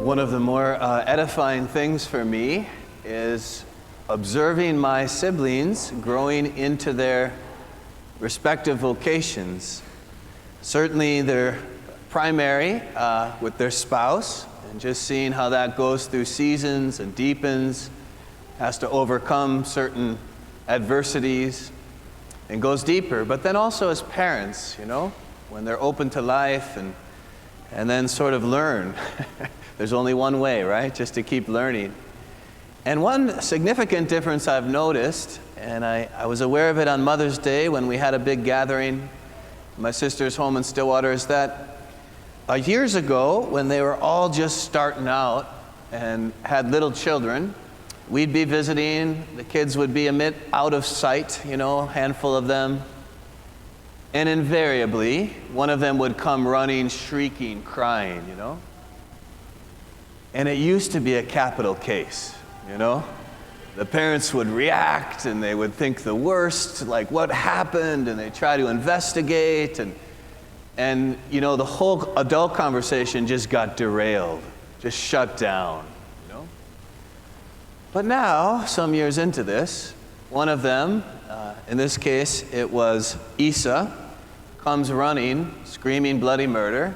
One of the more edifying things for me is observing my siblings growing into their respective vocations. Certainly their primary with their spouse, and just seeing how that goes through seasons and deepens, has to overcome certain adversities and goes deeper. But then also as parents, when they're open to life and then sort of learn. There's only one way, right? Just to keep learning. And one significant difference I've noticed, and I was aware of it on Mother's Day when we had a big gathering at my sister's home in Stillwater, is that years ago, when they were all just starting out and had little children, we'd be visiting, the kids would be a bit out of sight, a handful of them. And invariably, one of them would come running, shrieking, crying, And it used to be a capital case, The parents would react and they would think the worst, like what happened, and they try to investigate, and the whole adult conversation just got derailed, just shut down, But now, some years into this, one of them, in this case it was Isa, comes running, screaming bloody murder,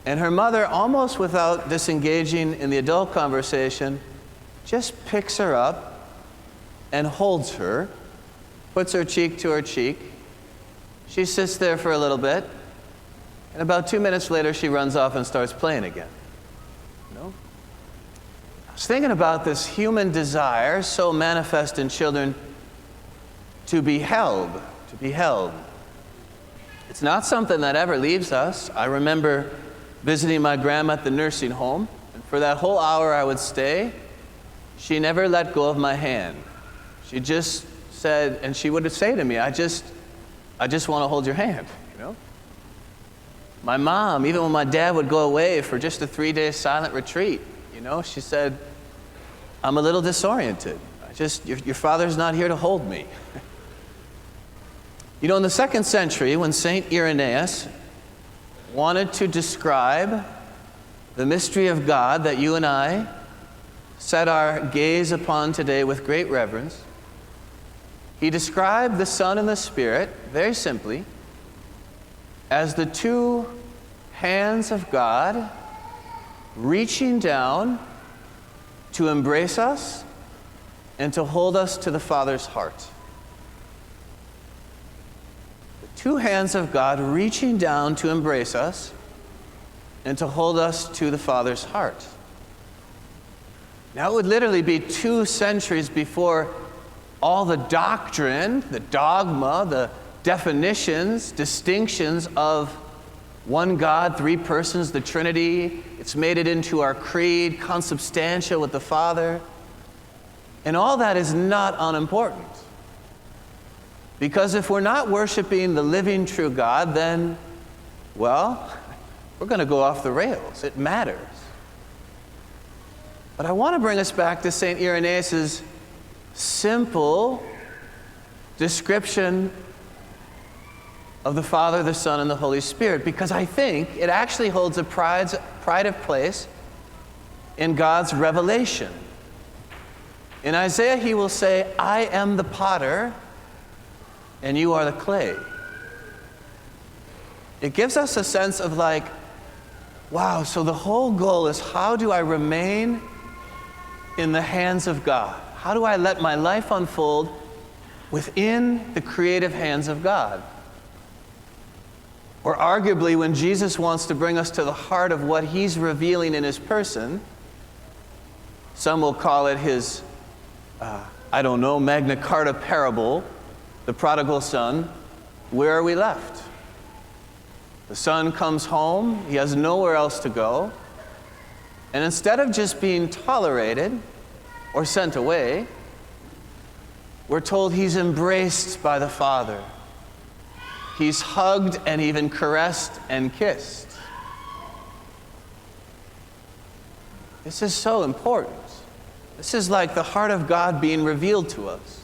and her mother, almost without disengaging in the adult conversation, just picks her up and holds her, puts her cheek to her cheek. She sits there for a little bit, and about 2 minutes later, she runs off and starts playing again. I was thinking about this human desire, so manifest in children, to be held. It's not something that ever leaves us. I remember visiting my grandma at the nursing home, and for that whole hour I would stay, she never let go of my hand. She just said, and she would say to me, I just want to hold your hand, My mom, even when my dad would go away for just a 3-day silent retreat, she said, I'm a little disoriented. Your father's not here to hold me. In the 2nd century, when St. Irenaeus wanted to describe the mystery of God that you and I set our gaze upon today with great reverence, he described the Son and the Spirit, very simply, as the two hands of God reaching down to embrace us and to hold us to the Father's heart. Two hands of God reaching down to embrace us and to hold us to the Father's heart. Now, it would literally be 2 centuries before all the doctrine, the dogma, the definitions, distinctions of one God, 3 persons, the Trinity. It's made it into our creed, consubstantial with the Father. And all that is not unimportant. Because if we're not worshiping the living, true God, then, we're going to go off the rails. It matters. But I want to bring us back to St. Irenaeus' simple description of the Father, the Son, and the Holy Spirit, because I think it actually holds a pride of place in God's revelation. In Isaiah, he will say, I am the potter, and you are the clay. It gives us a sense of wow, so the whole goal is, how do I remain in the hands of God? How do I let my life unfold within the creative hands of God? Or arguably, when Jesus wants to bring us to the heart of what he's revealing in his person, some will call it his, Magna Carta parable, the prodigal son. Where are we left? The son comes home, he has nowhere else to go, and instead of just being tolerated or sent away, we're told he's embraced by the Father. He's hugged and even caressed and kissed. This is so important. This is like the heart of God being revealed to us.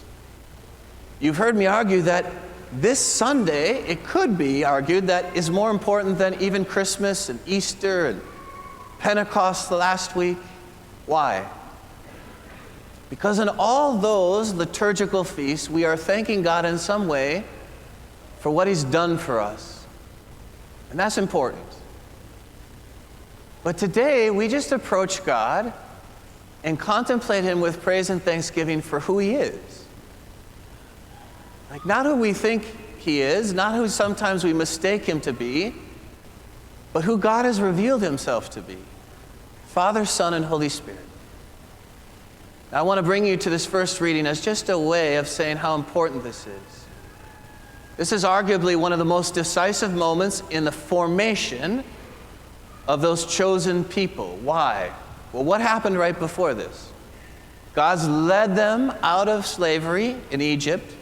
You've heard me argue that this Sunday, it could be argued, that is more important than even Christmas and Easter and Pentecost last week. Why? Because in all those liturgical feasts, we are thanking God in some way for what He's done for us. And that's important. But today, we just approach God and contemplate Him with praise and thanksgiving for who He is. Like, not who we think He is, not who sometimes we mistake Him to be, but who God has revealed Himself to be. Father, Son, and Holy Spirit. Now, I want to bring you to this first reading as just a way of saying how important this is. This is arguably one of the most decisive moments in the formation of those chosen people. Why? Well, what happened right before this? God's led them out of slavery in Egypt.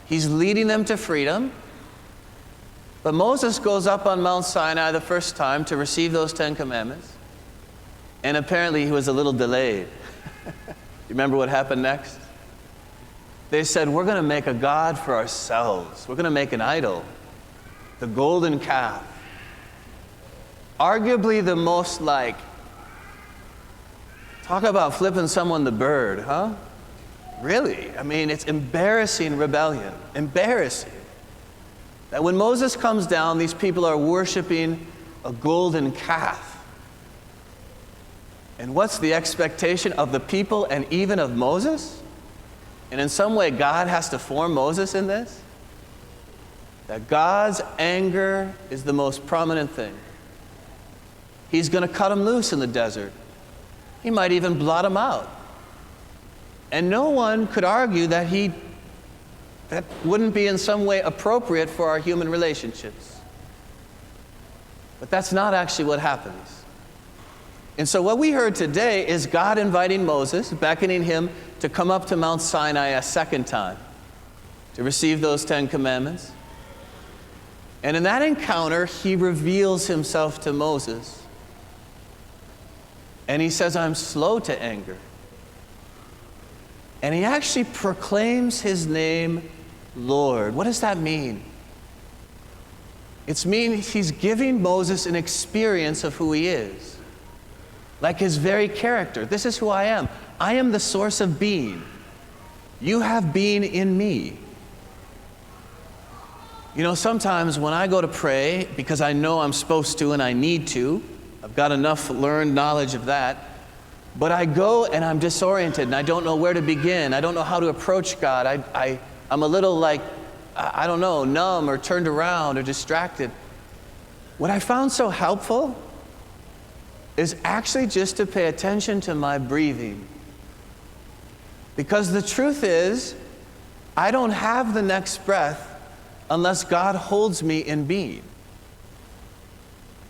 He's leading them to freedom. But Moses goes up on Mount Sinai the first time to receive those 10 commandments. And apparently he was a little delayed. You remember what happened next? They said, we're going to make a god for ourselves. We're going to make an idol. The golden calf. Arguably the most talk about flipping someone the bird, huh? Really? I mean, it's embarrassing rebellion. Embarrassing. That when Moses comes down, these people are worshiping a golden calf. And what's the expectation of the people and even of Moses? And in some way, God has to form Moses in this? That God's anger is the most prominent thing. He's going to cut them loose in the desert. He might even blot them out. And no one could argue that that wouldn't be in some way appropriate for our human relationships. But that's not actually what happens. And so what we heard today is God inviting Moses, beckoning him to come up to Mount Sinai a second time to receive those 10 commandments. And in that encounter, he reveals himself to Moses. And he says, I'm slow to anger. And he actually proclaims his name, Lord. What does that mean? It means he's giving Moses an experience of who he is. Like his very character. This is who I am. I am the source of being. You have being in me. You know, sometimes when I go to pray, because I know I'm supposed to and I need to, I've got enough learned knowledge of that, but I go and I'm disoriented and I don't know where to begin. I don't know how to approach God. I'm a little I don't know, numb or turned around or distracted. What I found so helpful is actually just to pay attention to my breathing. Because the truth is, I don't have the next breath unless God holds me in being.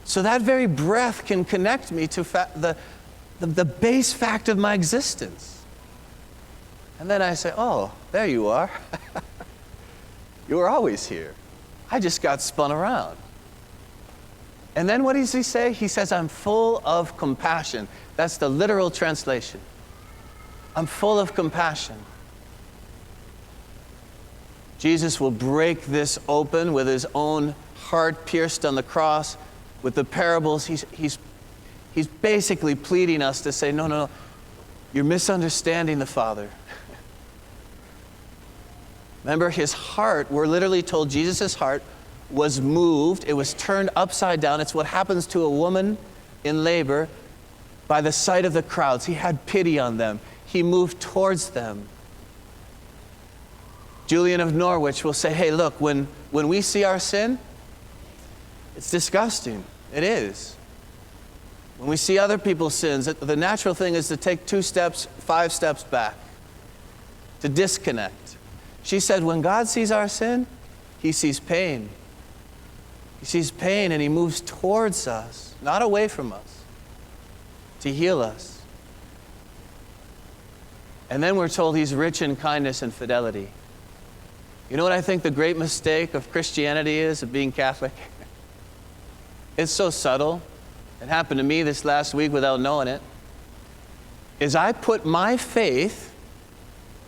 So that very breath can connect me to the base fact of my existence. And then I say, oh, there you are. You were always here. I just got spun around. And then what does he say? He says, I'm full of compassion. That's the literal translation. I'm full of compassion. Jesus will break this open with his own heart pierced on the cross. With the parables, he's basically pleading us to say, no, you're misunderstanding the Father. Remember, his heart, we're literally told Jesus' heart was moved. It was turned upside down. It's what happens to a woman in labor by the sight of the crowds. He had pity on them. He moved towards them. Julian of Norwich will say, hey, look, when we see our sin, it's disgusting. It is. When we see other people's sins, the natural thing is to take 2 steps, 5 steps back, to disconnect. She said, when God sees our sin, he sees pain. He sees pain and he moves towards us, not away from us, to heal us. And then we're told he's rich in kindness and fidelity. You know what I think the great mistake of Christianity is, of being Catholic? It's so subtle. It happened to me this last week without knowing it. Is I put my faith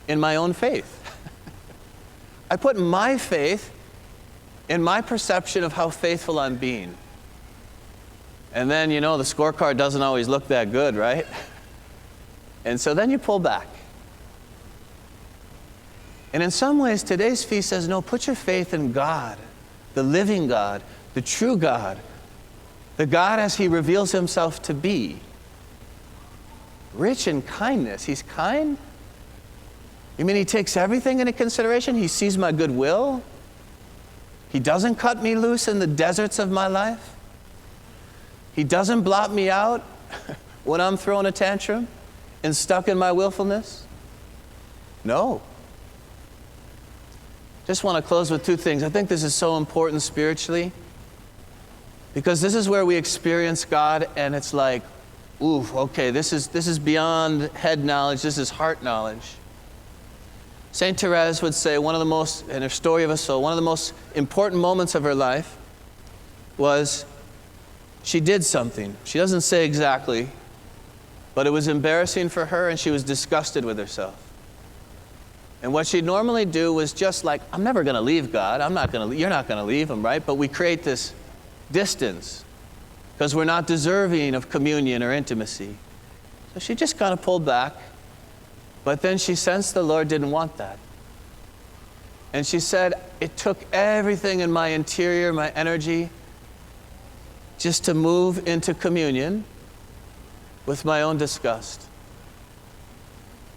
in my own faith. I put my faith in my perception of how faithful I'm being. And then, the scorecard doesn't always look that good, right? And so then you pull back. And in some ways, today's feast says, no, put your faith in God, the living God, the true God, the God as he reveals himself to be. Rich in kindness. He's kind? You mean he takes everything into consideration? He sees my goodwill? He doesn't cut me loose in the deserts of my life? He doesn't blot me out when I'm throwing a tantrum and stuck in my willfulness? No. Just want to close with two things. I think this is so important spiritually, because this is where we experience God, and it's like, ooh, okay, this is beyond head knowledge, this is heart knowledge. Saint Therese would say one of the most, in her Story of a Soul, one of the most important moments of her life was she did something. She doesn't say exactly, but it was embarrassing for her, and she was disgusted with herself. And what she'd normally do was just like, I'm never going to leave God. You're not going to leave him, right? But we create this distance because we're not deserving of communion or intimacy. So she just kind of pulled back. But then she sensed the Lord didn't want that. And she said, it took everything in my interior, my energy, just to move into communion with my own disgust.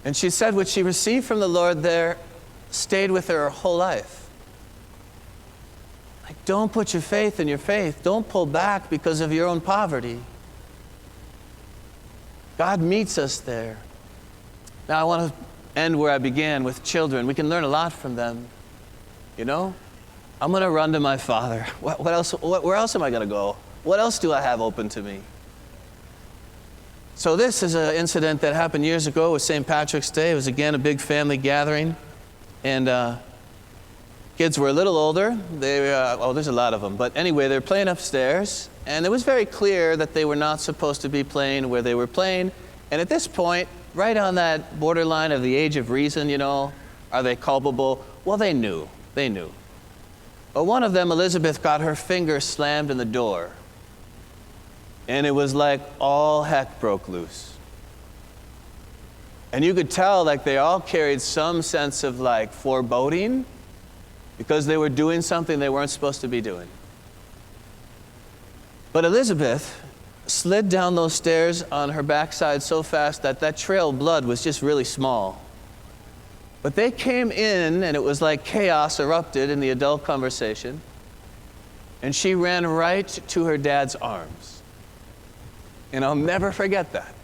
And she said what she received from the Lord there stayed with her whole life. Like, don't put your faith in your faith. Don't pull back because of your own poverty. God meets us there. Now I want to end where I began, with children. We can learn a lot from them. I'm going to run to my Father. What else? Where else am I going to go? What else do I have open to me? So this is an incident that happened years ago with St. Patrick's Day. It was again a big family gathering, and kids were a little older. There's a lot of them, but anyway, they were playing upstairs, and it was very clear that they were not supposed to be playing where they were playing. And at this point, right on that borderline of the age of reason, are they culpable? Well, they knew. But one of them, Elizabeth, got her finger slammed in the door. And it was like all heck broke loose. And you could tell like they all carried some sense of like foreboding because they were doing something they weren't supposed to be doing. But Elizabeth slid down those stairs on her backside so fast that trail of blood was just really small. But they came in, and it was like chaos erupted in the adult conversation. And she ran right to her dad's arms. And I'll never forget that.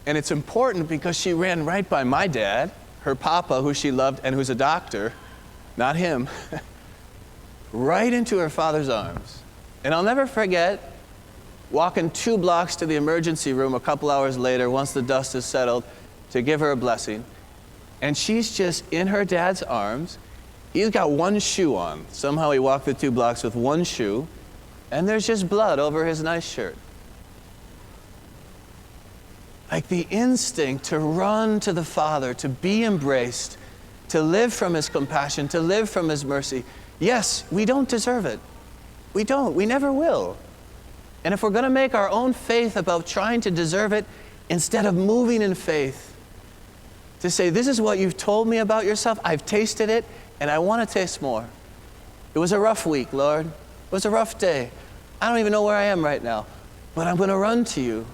And it's important because she ran right by my dad, her papa, who she loved, and who's a doctor, not him, right into her father's arms. And I'll never forget walking 2 blocks to the emergency room a couple hours later, once the dust has settled, to give her a blessing. And she's just in her dad's arms. He's got one shoe on. Somehow he walked the 2 blocks with one shoe, and there's just blood over his nice shirt. Like the instinct to run to the Father, to be embraced, to live from his compassion, to live from his mercy. Yes, we don't deserve it. We don't. We never will. And if we're going to make our own faith about trying to deserve it, instead of moving in faith, to say, this is what you've told me about yourself, I've tasted it, and I want to taste more. It was a rough week, Lord. It was a rough day. I don't even know where I am right now, but I'm going to run to you.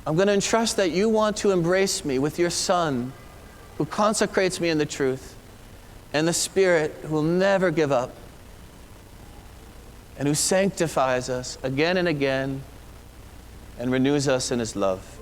I'm going to entrust that you want to embrace me with your Son, who consecrates me in the truth, and the Spirit who will never give up, and who sanctifies us again and again and renews us in his love.